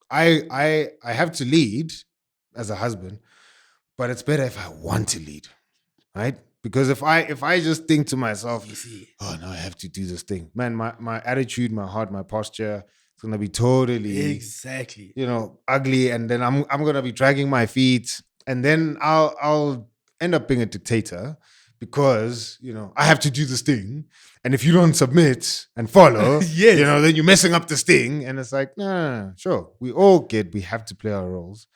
I have to lead as a husband, but it's better if I want to lead, right? Because if I just think to myself, You see. oh no, I have to do this thing, man, my attitude, my heart, my posture, it's gonna be totally Exactly. ugly, and then I'm gonna be dragging my feet, and then I'll end up being a dictator because I have to do this thing, and if you don't submit and follow, Yes. then you're messing up this thing, and it's like, no, sure, we have to play our roles,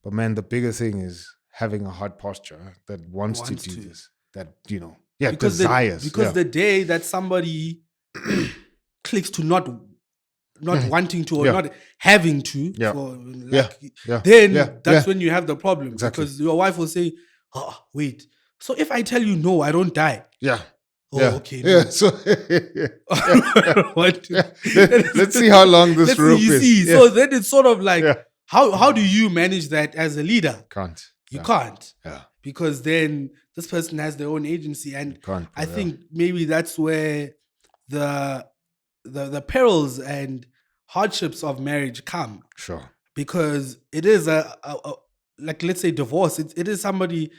but man, the bigger thing is having a heart posture that wants to do this, that Because desires, the day that somebody clicks to not wanting to or not having to, Yeah. for Yeah. then that's Yeah. when you have the problem. Exactly. Because your wife will say, "Oh, wait. So if I tell you no, I don't die." Yeah. Oh, yeah. okay. Yeah. No. So What? let's see how long this rope you is. see. Yeah. So then it's sort of like, Yeah. how do you manage that as a leader? Can't. You can't. Yeah. Because then this person has their own agency, and Can't. I think maybe that's where the perils and hardships of marriage come. Sure. Because it is a like, let's say divorce. It is somebody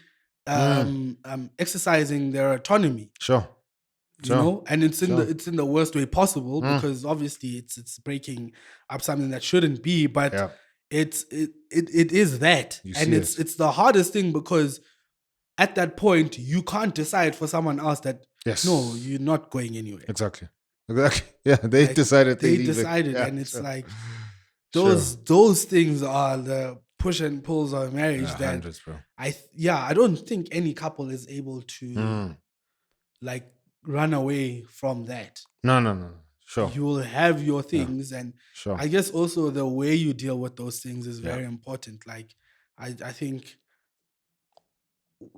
exercising their autonomy. Sure. And it's in the worst way possible, because obviously it's breaking up something that shouldn't be, but it is that, and it's the hardest thing, because at that point you can't decide for someone else that no, you're not going anywhere. Exactly. Yeah, they decided. They decided, yeah, and it's like those things are the push and pulls of marriage that hundreds, bro. I don't think any couple is able to like run away from that. No. Sure. You will have your things, and sure. I guess also the way you deal with those things is very important. Like I think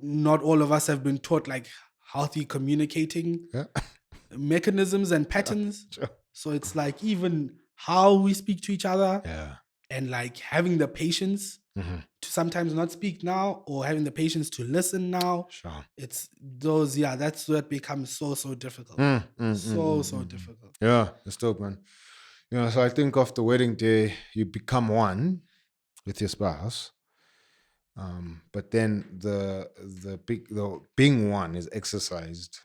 not all of us have been taught like healthy communicating mechanisms and patterns. Sure. So it's like even how we speak to each other, and like having the patience to sometimes not speak now, or having the patience to listen now. Sure. It's those, that's what becomes so difficult. So difficult. Yeah, it's dope, man. So I think of the wedding day, you become one with your spouse. But then the being one is exercised,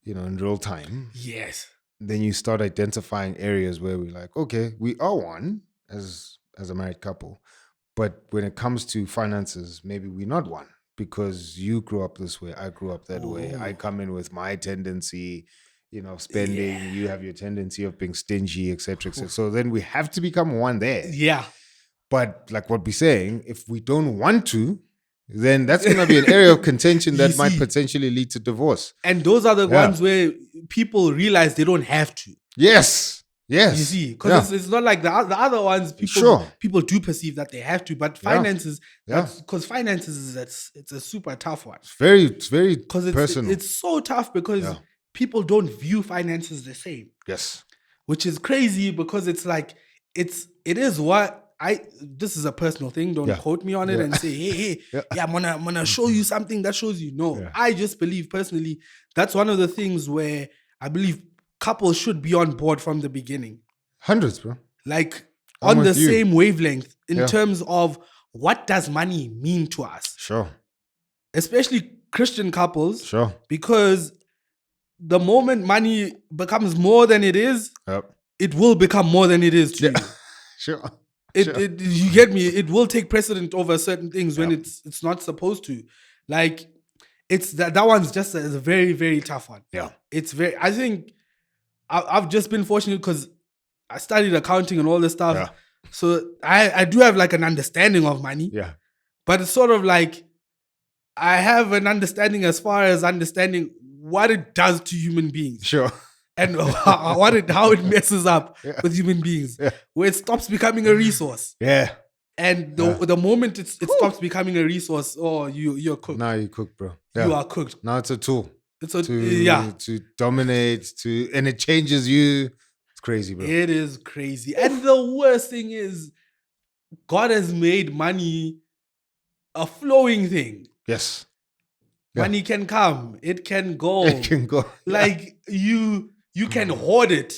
in real time. Yes. Then you start identifying areas where we're like, okay, we are one as a married couple. But when it comes to finances, maybe we're not one, because you grew up this way, I grew up that way. I come in with my tendency, of spending. You have your tendency of being stingy, etc., etc. So then we have to become one there. Yeah. But like what we're saying, if we don't want to, then that's going to be an area of contention that might potentially lead to divorce. And those are the ones where people realize they don't have to. Yes. You see, because it's not like the other ones. People do perceive that they have to, but finances, because finances it's a super tough one. It's very personal. It's so tough because people don't view finances the same. Yes, which is crazy, because it's like it is what this is a personal thing. Don't quote me on it and say, hey, I'm gonna show you something that shows you. No, I just believe personally that's one of the things where I believe couples should be on board from the beginning. Hundreds, bro. Like on the same wavelength in terms of what does money mean to us. Sure. Especially Christian couples. Sure. Because the moment money becomes more than it is, it will become more than it is to you. Sure. You get me? It will take precedent over certain things when it's not supposed to. Like, it's that one's just a very, very tough one. Yeah. I think I've just been fortunate because I studied accounting and all this stuff. Yeah. So I do have like an understanding of money. Yeah. But it's sort of like I have an understanding as far as understanding what it does to human beings. Sure. And how it messes up with human beings. Yeah. Where it stops becoming a resource. Yeah. And the moment it stops becoming a resource, you're cooked. Now you're cooked, bro. Yeah. You are cooked. Now it's a tool. It's to dominate, and it changes you. It's crazy, bro. It is crazy. And the worst thing is, God has made money a flowing thing. Yes. Yeah. Money can come. It can go. It can go. Like you can hoard it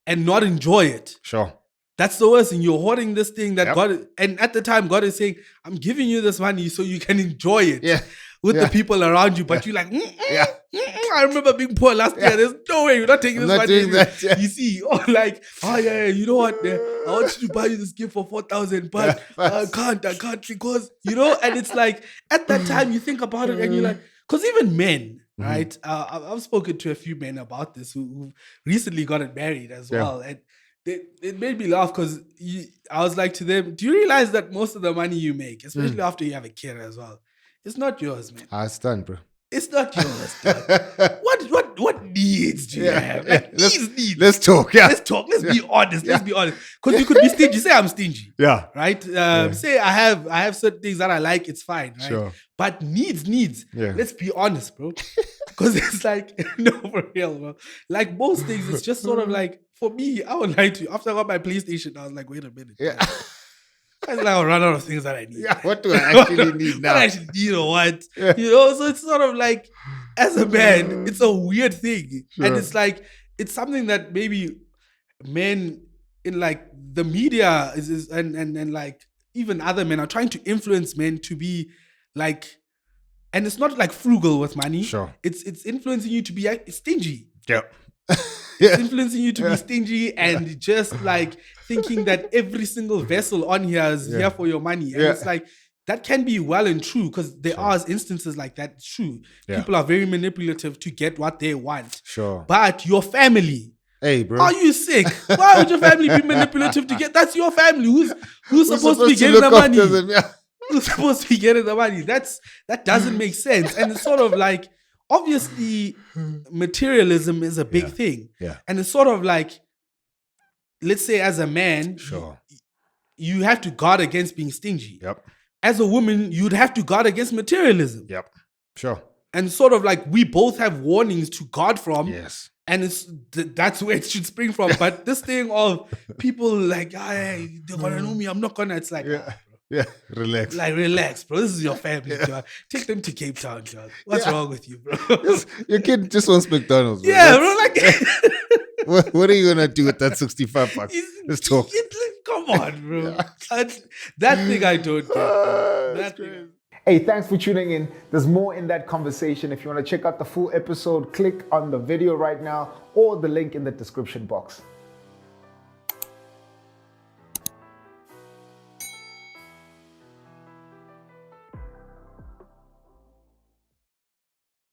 and not enjoy it. Sure. That's the worst thing. You're hoarding this thing that God, and at the time, God is saying, I'm giving you this money so you can enjoy it with the people around you. But you're like, I remember being poor last year. There's no way you're not taking this money. You see, or like, you know what? I want you to buy you this gift for 4,000, but I can't because, and it's like, at that time, you think about it and you're like, because even men, right? I've spoken to a few men about this who recently got married as well. And it made me laugh because I was like to them, do you realize that most of the money you make, especially after you have a kid as well, it's not yours, man. It's done, bro. It's not yours, dog. What needs do you have? Like, needs. Let's talk. Let's talk. Let's be honest. Let's be honest. Because you could be stingy. Say I'm stingy. Yeah. Right? Say I have certain things that I like. It's fine. Right? Sure. But needs. Yeah. Let's be honest, bro. Because it's like, no, for real, bro. Like most things, it's just sort of like, for me, I would lie to you. After I got my PlayStation, I was like, wait a minute. Yeah. I was like, I'll run out of things that I need. Yeah, what do I actually need now? What I actually need or what? Yeah. So it's sort of like, as a man, it's a weird thing. Sure. And it's like, it's something that maybe men in like the media and like even other men are trying to influence men to be like, and it's not like frugal with money. Sure. It's influencing you to be stingy. Yep. It's influencing you to be stingy and just like thinking that every single vessel on here is here for your money. And it's like, that can be well and true because there are instances like that. It's true. Yeah. People are very manipulative to get what they want. Sure. But your family, hey, bro, are you sick? Why would your family be manipulative to get? That's your family. Who's supposed to be getting the money? Who's supposed to be getting the money? That doesn't make sense. And it's sort of like, obviously, materialism is a big thing. Yeah. And it's sort of like, let's say as a man, you have to guard against being stingy. Yep. As a woman, you'd have to guard against materialism. Yep. Sure. And sort of like we both have warnings to guard from. Yes. And that's where it should spring from. But this thing of people like, they're gonna know me, I'm not gonna. It's like, yeah, relax. Like, relax, bro. This is your family, John. Take them to Cape Town, John. What's wrong with you, bro? Your kid just wants McDonald's, bro. Yeah, bro. Like, what are you gonna do with that $65? Let's talk. Come on, bro. That thing I don't get. That thing. Hey, thanks for tuning in. There's more in that conversation. If you want to check out the full episode, click on the video right now or the link in the description box.